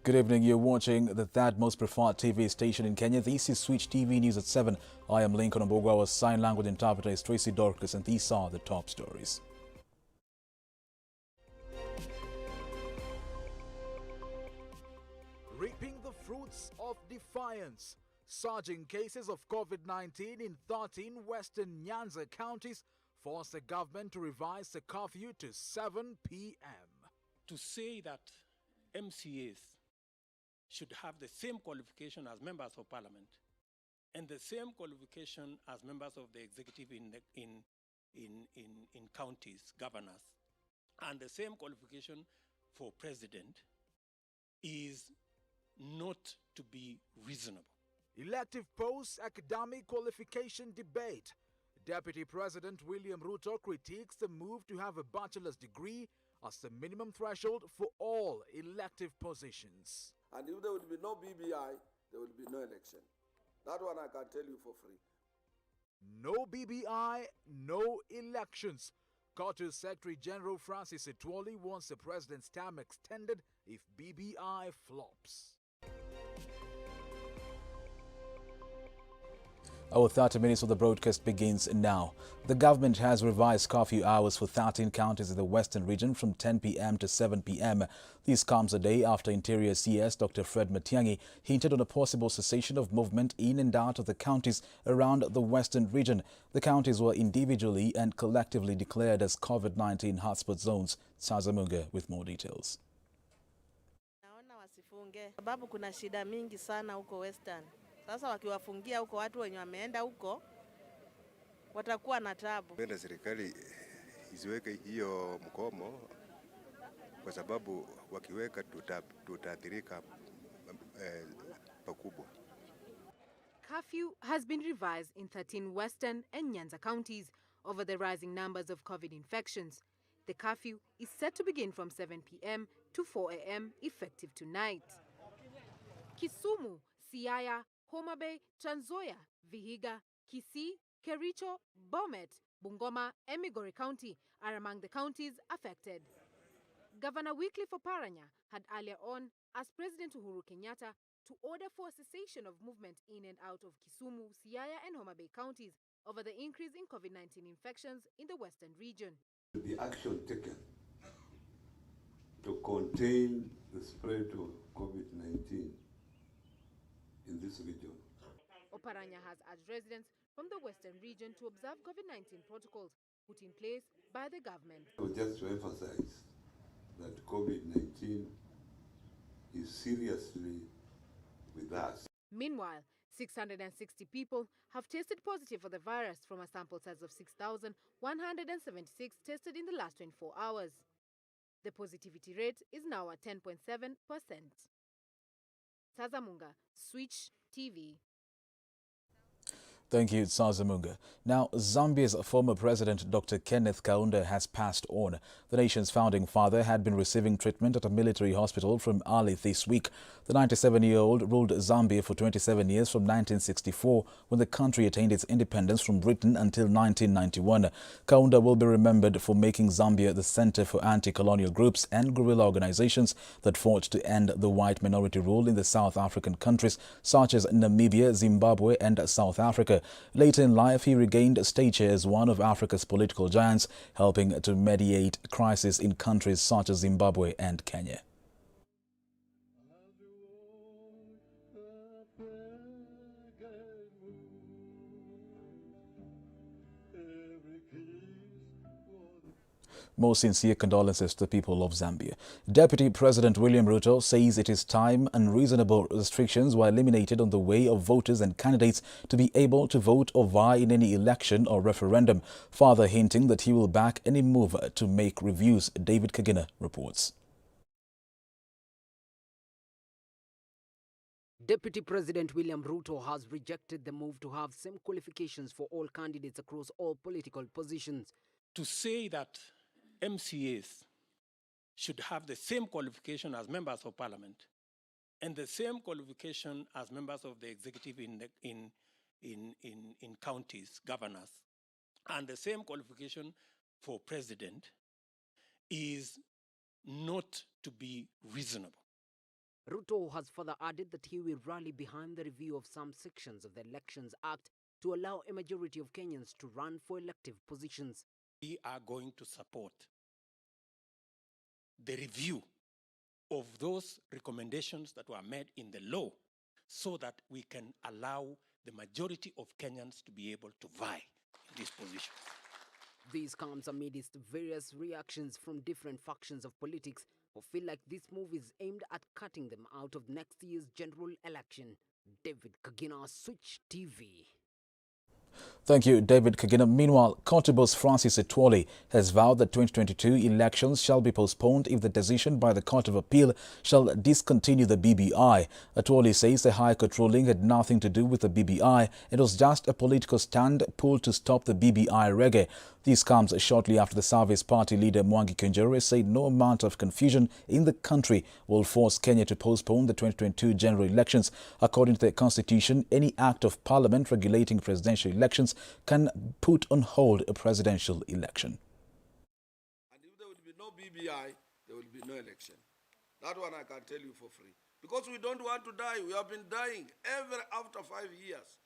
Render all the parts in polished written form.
Good evening. You're watching the third most preferred TV station in Kenya. This is Switch TV News at 7. I am Lincoln Ombogo. Our sign language interpreter is Tracy Dorcas, and these are the top stories. Reaping the fruits of defiance. Surging cases of COVID-19 in 13 western Nyanza counties forced the government to revise the curfew to 7 p.m. To say that MCAs should have the same qualification as members of parliament and the same qualification as members of the executive in counties, governors, and the same qualification for president is not to be reasonable. Elective post-academic qualification debate. Deputy President William RUTO critiques the move to have a bachelor's degree as the minimum threshold for all elective positions. And if there will be no BBI, there will be no election. That one I can tell you for free. No BBI, no elections. CURFEW Secretary General Francis Atwoli'S wants the president's term extended if BBI flops. Our 30 minutes of the broadcast begins now. The government has revised curfew hours for 13 counties in the western region from 10 p.m. to 7 p.m. This comes a day after Interior CS Dr. Fred Matiang'i hinted on a possible cessation of movement in and out of the counties around the western region. The counties were individually and collectively declared as COVID-19 hotspot zones. ZAMBIA with more details. Naona wasifunge sababu kuna shida mingi sana huko western. Sasa wakiwafungia huko watu wenye wameenda huko watakuwa na tabu. Penda serikali isiweke hiyo mkomo kwa sababu wakiweka tutaathirika pakubwa. Curfew has been revised in 13 western and Nyanza counties over the rising numbers of COVID infections. The curfew is set to begin from 7 p.m. to 4 a.m. effective tonight. Kisumu, Siaya, Homa Bay, Trans Nzoia, Vihiga, Kisii, Kericho, Bomet, Bungoma, and Migori County are among the counties affected. Governor Wycliffe Oparanya had earlier on asked President Uhuru Kenyatta to order for a cessation of movement in and out of Kisumu, Siaya, and Homa Bay counties over the increase in COVID-19 infections in the western region. The action taken to contain the spread of COVID-19 in this region. Oparanya has urged residents from the western region to observe COVID-19 protocols put in place by the government. So just to emphasize that COVID-19 is seriously with us. Meanwhile, 660 people have tested positive for the virus from a sample size of 6,176 tested in the last 24 hours. The positivity rate is now at 10.7%. ZAMBIA, Switch TV. Thank you, ZAMBIA. Now, Zambia's former president, Dr. KENNETH has passed on. The nation's founding father had been receiving treatment at a military hospital from early this week. The 97-year-old ruled Zambia for 27 years from 1964, when the country attained its independence from Britain, until 1991. KAUNDA will be remembered for making Zambia the center for anti-colonial groups and guerrilla organizations that fought to end the white minority rule in the South African countries such as Namibia, Zimbabwe, and South Africa. Later in life, he regained stature as one of Africa's political giants, helping to mediate crises in countries such as Zimbabwe and Kenya. Most sincere condolences to the people of Zambia. Deputy President William RUTO says it is time unreasonable restrictions were eliminated on the way of voters and candidates to be able to vote or vie in any election or referendum, further hinting that he will back any move to make reviews. David Kagina reports. Deputy President William RUTO has rejected the move to have same qualifications for all candidates across all political positions. To say that MCAs should have the same qualification as members of parliament and the same qualification as members of the executive in counties, governors, and the same qualification for president is not to be reasonable. Ruto has further added that he will rally behind the review of some sections of the Elections Act to allow a majority of Kenyans to run for elective positions. We are going to support the review of those recommendations that were made in the law so that we can allow the majority of Kenyans to be able to vie in these positions. This comes amidst various reactions from different factions of politics who feel like this move is aimed at cutting them out of next year's general election. David Kagina, Switch TV. Thank you, David Kagina. Meanwhile, Court boss Francis Atwoli has vowed that 2022 elections shall be postponed if the decision by the Court of Appeal shall discontinue the BBI. Atwoli says the High Court ruling had nothing to do with the BBI. It was just a political stand pulled to stop the BBI reggae. This comes shortly after the Service Party leader Mwangi Kiunjuri said no amount of confusion in the country will force Kenya to postpone the 2022 general elections. According to the Constitution, any act of Parliament regulating presidential elections can put on hold a presidential election. And if there will be no BBI, there will be no election. That one I can tell you for free. Because we don't want to die. We have been dying after 5 years.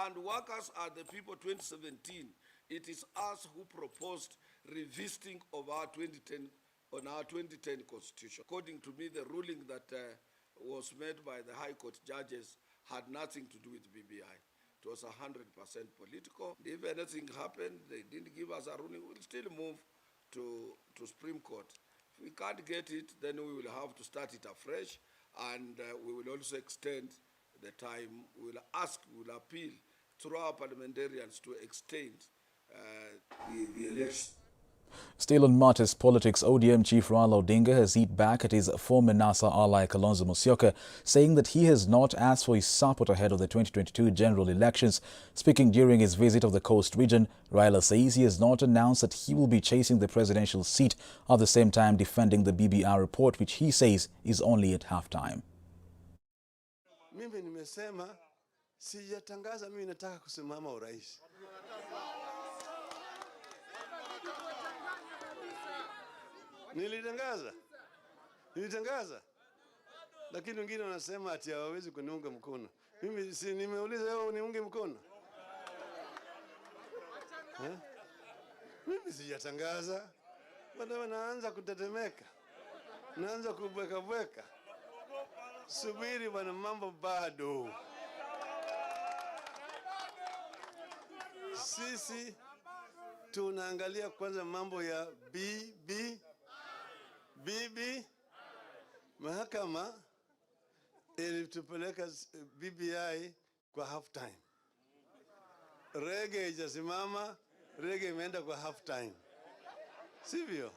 And workers are the people 2017. It is us who proposed revisiting of our 2010 constitution. According to me, the ruling that was made by the High Court judges had nothing to do with BBI. It was 100% political. If anything happened, they didn't give us a ruling, we'll still move to Supreme Court. If we can't get it, then we will have to start it afresh, and we will also extend the time. We will appeal through our parliamentarians to extend the election. Still on matters politics, ODM Chief Raila Odinga has hit back at his former NASA ally Kalonzo Musyoka, saying that he has not asked for his support ahead of the 2022 general elections. Speaking during his visit of the Coast region, Raila says he has not announced that he will be chasing the presidential seat, at the same time defending the BBI report, which he says is only at halftime. Mimi nimesema sijatangaza mimi nataka kusimama urais. Nilitangaza, lakini wengine wanasema ati hawawezi kuniunga mkono. Mimi si nimeuliza wewe uniunge mkono? Mimi sijatangaza. Bado naanza kutetemeka, naanza kubweka. Subiri bwana, mambo bado. Sisi tunaangalia kwanza mambo ya mahakama ilitupeleka BBI kwa half time. Rege ijasimama, rege imeenda kwa half time. Sivyo?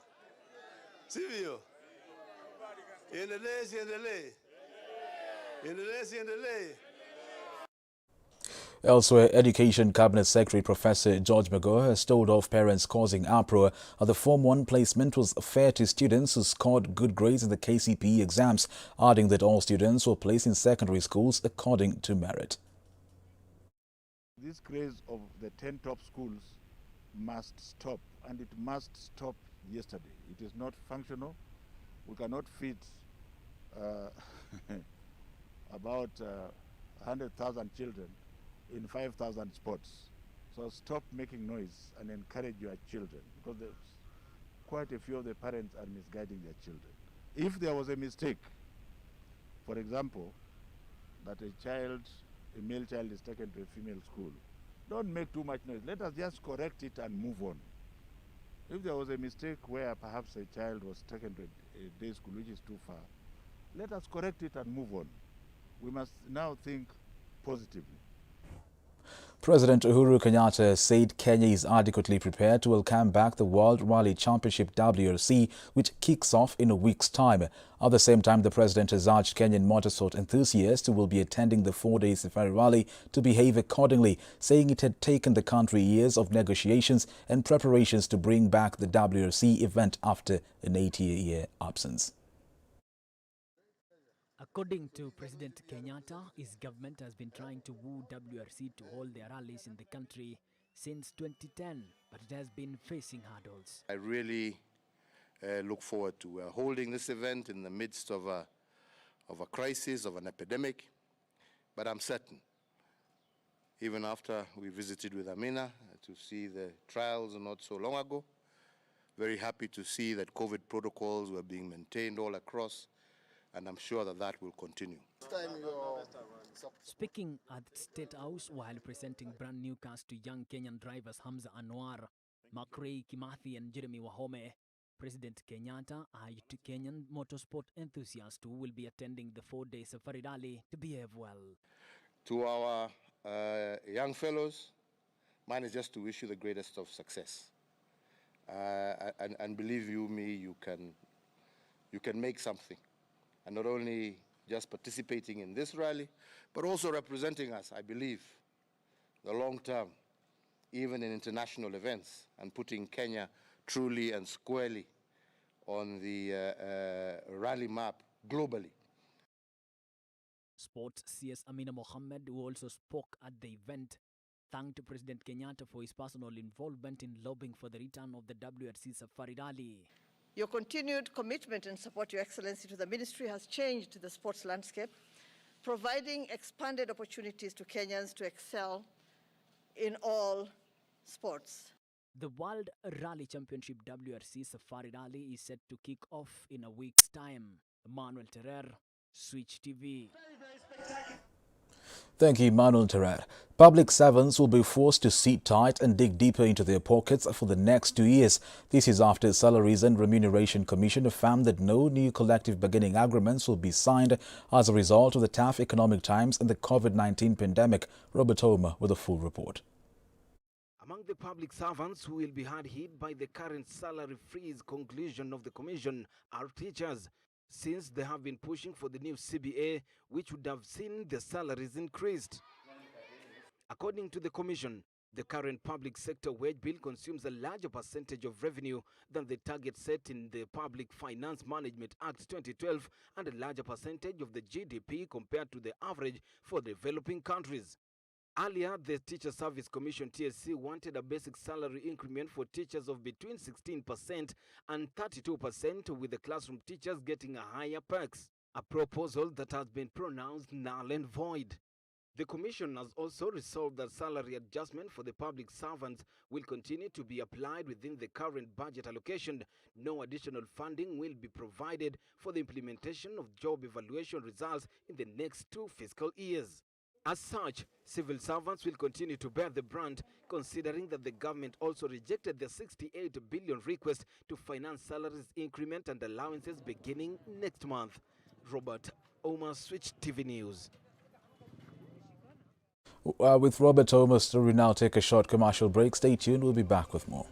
Endelee. Elsewhere, Education Cabinet Secretary Professor George MAGOHA has told off parents causing uproar the Form 1 placement was fair to students who scored good grades in the KCPE exams, adding that all students were placed in secondary schools according to merit. This craze of the 10 top schools must stop, and it must stop yesterday. It is not functional. We cannot fit about 100,000 children in 5,000 spots. So stop making noise and encourage your children, because quite a few of the parents are misguiding their children. If there was a mistake, for example, that a male child is taken to a female school, don't make too much noise. Let us just correct it and move on. If there was a mistake where perhaps a child was taken to a day school which is too far, let us correct it and move on. We must now think positively. President Uhuru Kenyatta said Kenya is adequately prepared to welcome back the World Rally Championship WRC, which kicks off in a week's time. At the same time, the president has urged Kenyan motorsport enthusiasts who will be attending the 4-day safari rally to behave accordingly, saying it had taken the country years of negotiations and preparations to bring back the WRC event after an 80-year absence. According to President Kenyatta, his government has been trying to woo WRC to hold their rallies in the country since 2010, but it has been facing hurdles. I really look forward to holding this event in the midst of of a crisis, of an epidemic, but I'm certain, even after we visited with Amina to see the trials not so long ago, very happy to see that COVID protocols were being maintained all across, and I'm sure that that will continue. Speaking at State House while presenting brand new cars to young Kenyan drivers Hamza Anwar, Makrei Kimathi and Jeremy Wahome, President Kenyatta urged Kenyan motorsport enthusiasts who will be attending the 4-day Safari Rally to behave well. To our young fellows, mine is just to wish you the greatest of success. And believe you me, you can make something. And not only just participating in this rally, but also representing us, I believe, the long term, even in international events, and putting Kenya truly and squarely on the rally map globally. Sports CS Amina Mohammed, who also spoke at the event, thanked President Kenyatta for his personal involvement in lobbying for the return of the WRC Safari Rally. Your continued commitment and support, Your Excellency, to the ministry has changed the sports landscape, providing expanded opportunities to Kenyans to excel in all sports. The World Rally Championship WRC Safari Rally is set to kick off in a week's time. Manuel Terrer, Switch TV. Thank you, Manuel Terrer. Public servants will be forced to sit tight and dig deeper into their pockets for the next 2 years. This is after the Salaries and Remuneration Commission found that no new collective bargaining agreements will be signed as a result of the tough economic times and the COVID-19 pandemic. Robert Homer with a full report. Among the public servants who will be hard hit by the current salary freeze conclusion of the commission are teachers, since they have been pushing for the new CBA, which would have seen the salaries increased. According to the commission, the current public sector wage bill consumes a larger percentage of revenue than the target set in the Public Finance Management Act 2012 and a larger percentage of the GDP compared to the average for developing countries. Earlier, the Teacher Service Commission TSC wanted a basic salary increment for teachers of between 16% and 32%, with the classroom teachers getting a higher perks, a proposal that has been pronounced null and void. The Commission has also resolved that salary adjustment for the public servants will continue to be applied within the current budget allocation. No additional funding will be provided for the implementation of job evaluation results in the next 2 fiscal years. As such, civil servants will continue to bear the brunt, considering that the government also rejected the 68 billion request to finance salaries increment and allowances beginning next month. Robert Omer, Switch TV News. With Robert Omer, we now take a short commercial break. Stay tuned, we'll be back with more.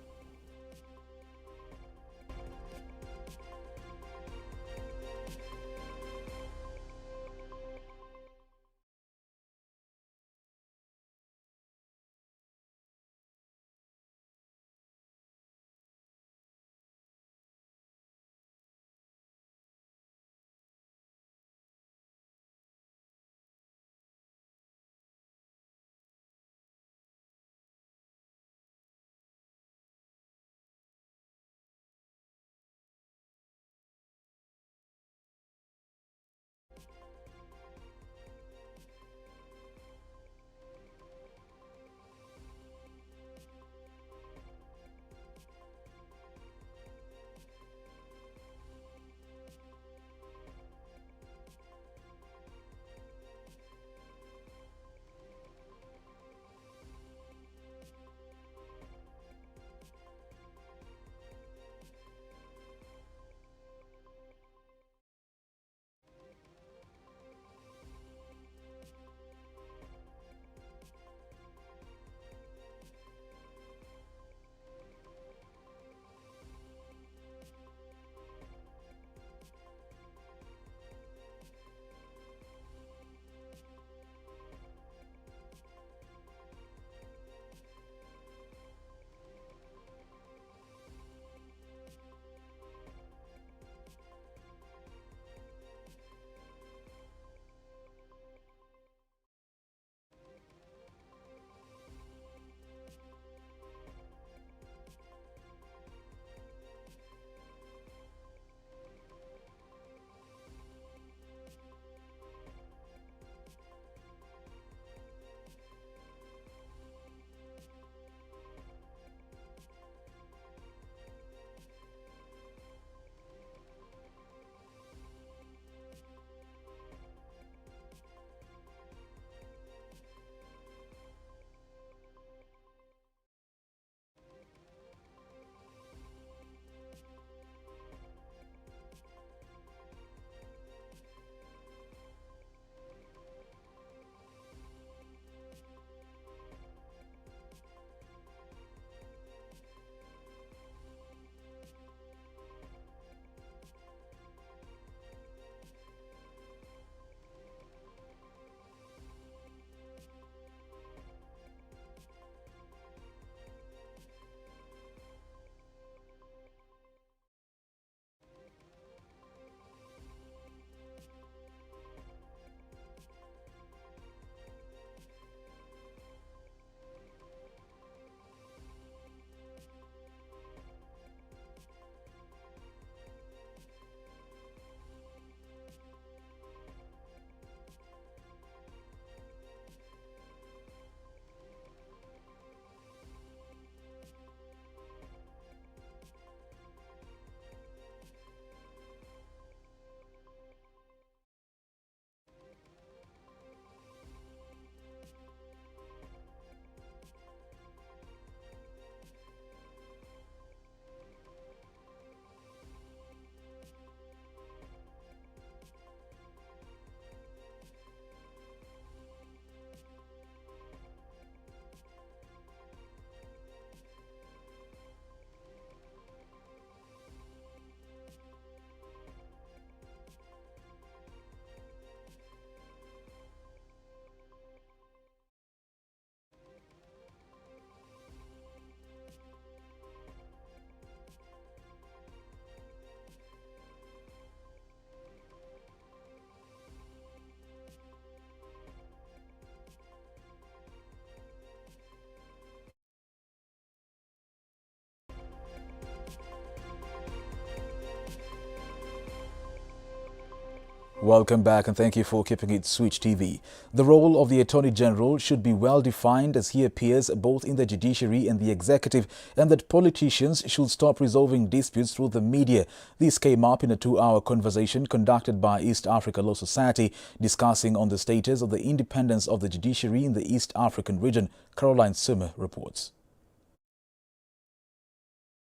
Welcome back and thank you for keeping it Switch TV. The role of the Attorney General should be well defined as he appears both in the judiciary and the executive, and that politicians should stop resolving disputes through the media. This came up in a 2-hour conversation conducted by East Africa Law Society discussing on the status of the independence of the judiciary in the East African region. Caroline Sumer reports.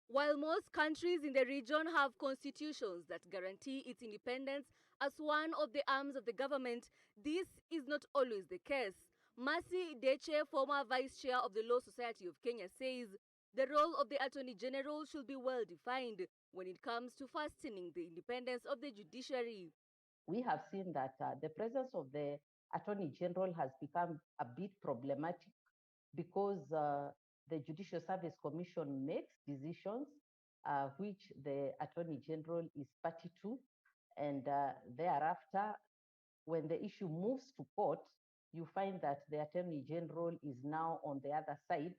While most countries in the region have constitutions that guarantee its independence as one of the arms of the government, this is not always the case. Mercy Deche, former vice chair of the Law Society of Kenya, says the role of the Attorney General should be well defined when it comes to fastening the independence of the judiciary. We have seen that the presence of the Attorney General has become a bit problematic because the Judicial Service Commission makes decisions which the Attorney General is party to, and thereafter, when the issue moves to court, you find that the Attorney General is now on the other side.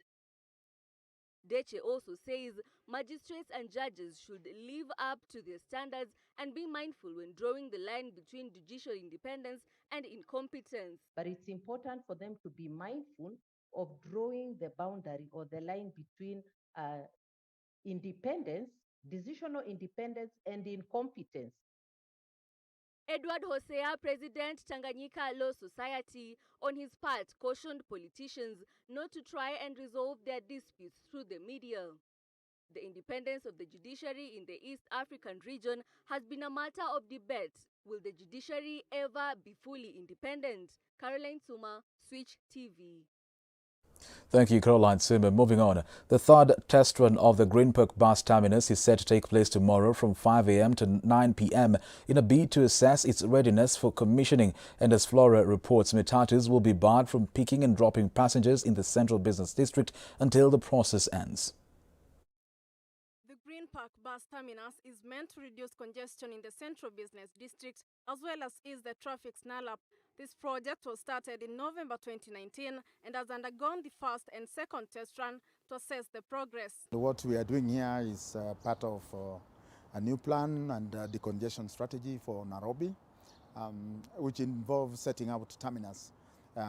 Deche also says magistrates and judges should live up to their standards and be mindful when drawing the line between judicial independence and incompetence. But it's important for them to be mindful of drawing the boundary or the line between independence, decisional independence, and incompetence. Edward Hosea, President Tanganyika Law Society, on his part cautioned politicians not to try and resolve their disputes through the media. The independence of the judiciary in the East African region has been a matter of debate. Will the judiciary ever be fully independent? Caroline Suma, Switch TV. Thank you, Caroline Simmer. Moving on, the third test run of the GREENPARK bus terminus is set to take place tomorrow from 5 a.m. to 9 p.m. in a bid to assess its readiness for commissioning. And as Flora reports, MATATUS will be barred from picking and dropping passengers in the Central Business District until the process ends. The GREENPARK bus terminus is meant to reduce congestion in the Central Business District as well as ease the traffic snarl-up. This project was started in November 2019 and has undergone the first and second test run to assess the progress. What we are doing here is part of a new plan and decongestion strategy for Nairobi, which involves setting out terminus,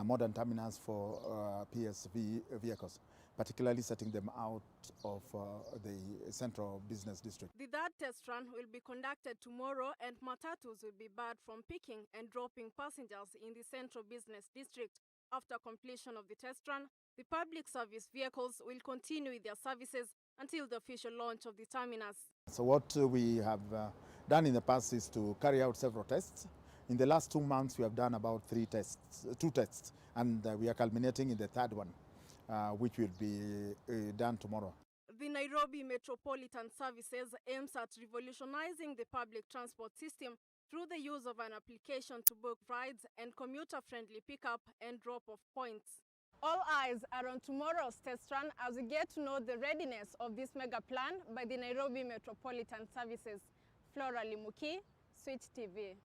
modern terminus for PSV vehicles, particularly setting them out of the Central Business District. The third test run will be conducted tomorrow, and MATATUS will be barred from picking and dropping passengers in the Central Business District. After completion of the test run, the public service vehicles will continue with their services until the official launch of the terminus. So what we have done in the past is to carry out several tests. In the last 2 months, we have done about 2 tests, and we are culminating in the third one, which will be done tomorrow. The Nairobi Metropolitan Services aims at revolutionizing the public transport system through the use of an application to book rides and commuter-friendly pickup and drop-off points. All eyes are on tomorrow's test run as we get to know the readiness of this mega plan by the Nairobi Metropolitan Services. Flora Limuki, Switch TV.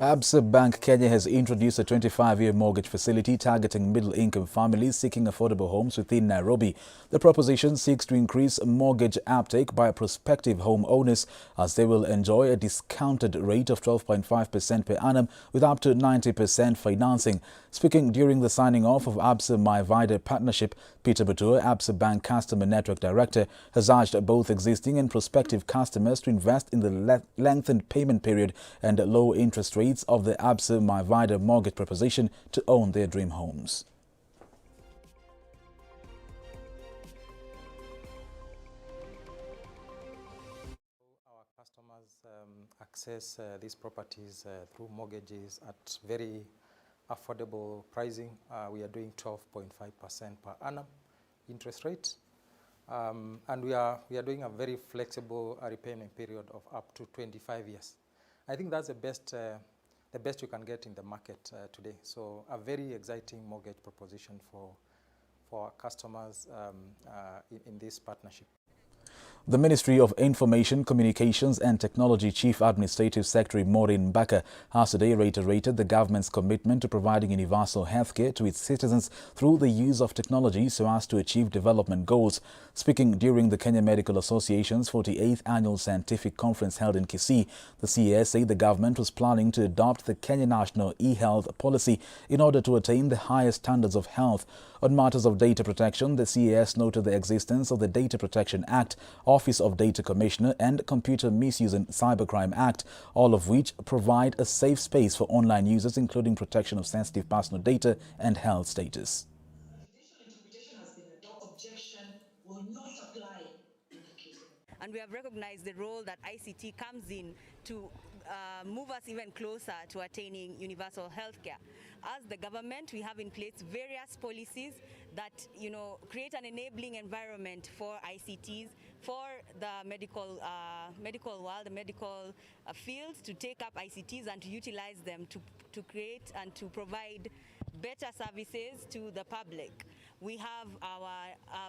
ABSA Bank Kenya has introduced a 25-year mortgage facility targeting middle-income families seeking affordable homes within Nairobi. The proposition seeks to increase mortgage uptake by prospective homeowners as they will enjoy a discounted rate of 12.5% per annum with up to 90% financing. Speaking during the signing off of ABSA My Vida partnership, Peter Butua, ABSA Bank Customer Network Director, has urged both existing and prospective customers to invest in the lengthened payment period and low interest rates of the ABSA My Vida mortgage proposition to own their dream homes. Our customers access these properties through mortgages at very affordable pricing. We are doing 12.5% per annum interest rate, and we are doing a very flexible repayment period of up to 25 years. I think that's the best you can get in the market today. So a very exciting mortgage proposition for our customers in this partnership. The Ministry of Information, Communications and Technology Chief Administrative Secretary Maureen Mbaka has today reiterated the government's commitment to providing universal healthcare to its citizens through the use of technology so as to achieve development goals. Speaking during the Kenya Medical Association's 48th Annual Scientific Conference held in Kisii, the CAS said the government was planning to adopt the Kenya National e-Health Policy in order to attain the highest standards of health. On matters of data protection, the CAS noted the existence of the Data Protection Act, Office of Data Commissioner and Computer Misuse and Cybercrime Act, all of which provide a safe space for online users, including protection of sensitive personal data and health status. And we have recognized the role that ICT comes in to move us even closer to attaining universal healthcare. As the government, we have in place various policies that, create an enabling environment for ICTs, for the medical world, the medical fields to take up ICTs and to utilize them to create and to provide better services to the public. We have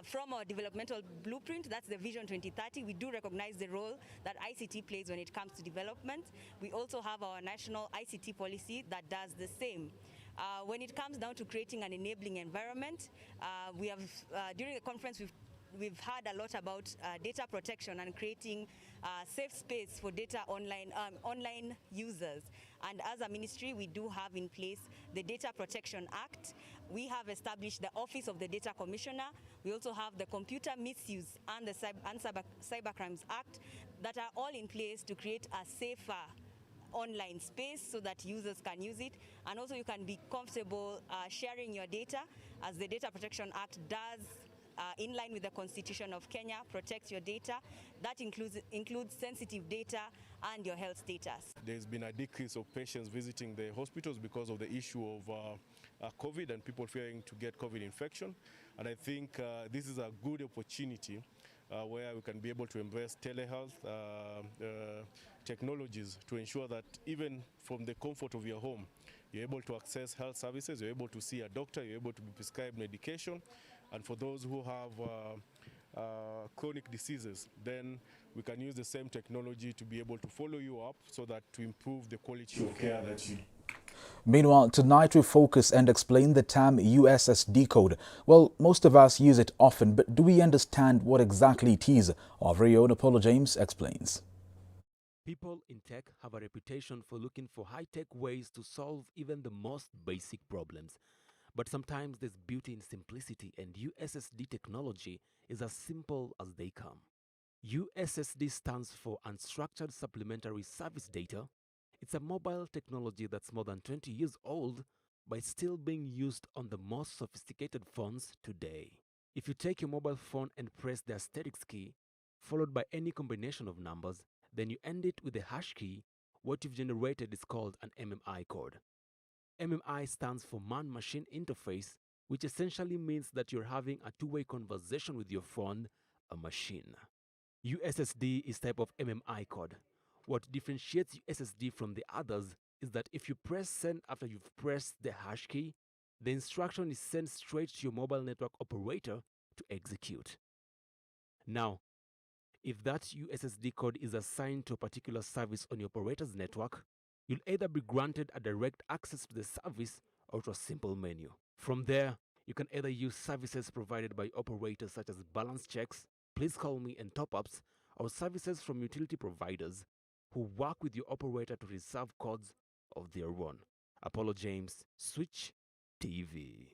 from our developmental blueprint, that's the Vision 2030, we do recognize the role that ICT plays when it comes to development. We also have our national ICT policy that does the same. When it comes down to creating an enabling environment, we have, during the conference, we've heard a lot about data protection and creating safe space for data online users. And as a ministry, we do have in place the Data Protection Act. We have established the Office of the Data Commissioner. We also have the Computer Misuse and the Cybercrimes Act that are all in place to create a safer online space so that users can use it, and also you can be comfortable sharing your data, as the Data Protection Act does, in line with the Constitution of Kenya, protects your data. That includes sensitive data and your health status. There's been a decrease of patients visiting the hospitals because of the issue of COVID and people fearing to get COVID infection. And I think this is a good opportunity where we can be able to embrace telehealth technologies to ensure that even from the comfort of your home, you're able to access health services, you're able to see a doctor, you're able to be prescribed medication. And for those who have chronic diseases, then we can use the same technology to be able to follow you up so that to improve the quality of care that you. Meanwhile, tonight we focus and explain the term USSD code. Well, most of us use it often, but do we understand what exactly it is? Our very own Apollo James explains. People in tech have a reputation for looking for high-tech ways to solve even the most basic problems. But sometimes there's beauty in simplicity, and USSD technology is as simple as they come. USSD stands for Unstructured Supplementary Service Data. It's a mobile technology that's more than 20 years old, but it's still being used on the most sophisticated phones today. If you take your mobile phone and press the asterisk key, followed by any combination of numbers, then you end it with a hash key, what you've generated is called an MMI code. MMI stands for Man-Machine Interface, which essentially means that you're having a two-way conversation with your phone, a machine. USSD is type of MMI code. What differentiates USSD from the others is that if you press send after you've pressed the hash key, the instruction is sent straight to your mobile network operator to execute. Now, if that USSD code is assigned to a particular service on your operator's network, you'll either be granted a direct access to the service or to a simple menu. From there, you can either use services provided by operators such as balance checks, please call me, and top-ups, or services from utility providers who work with your operator to reserve codes of their own. Apollo James, Switch TV.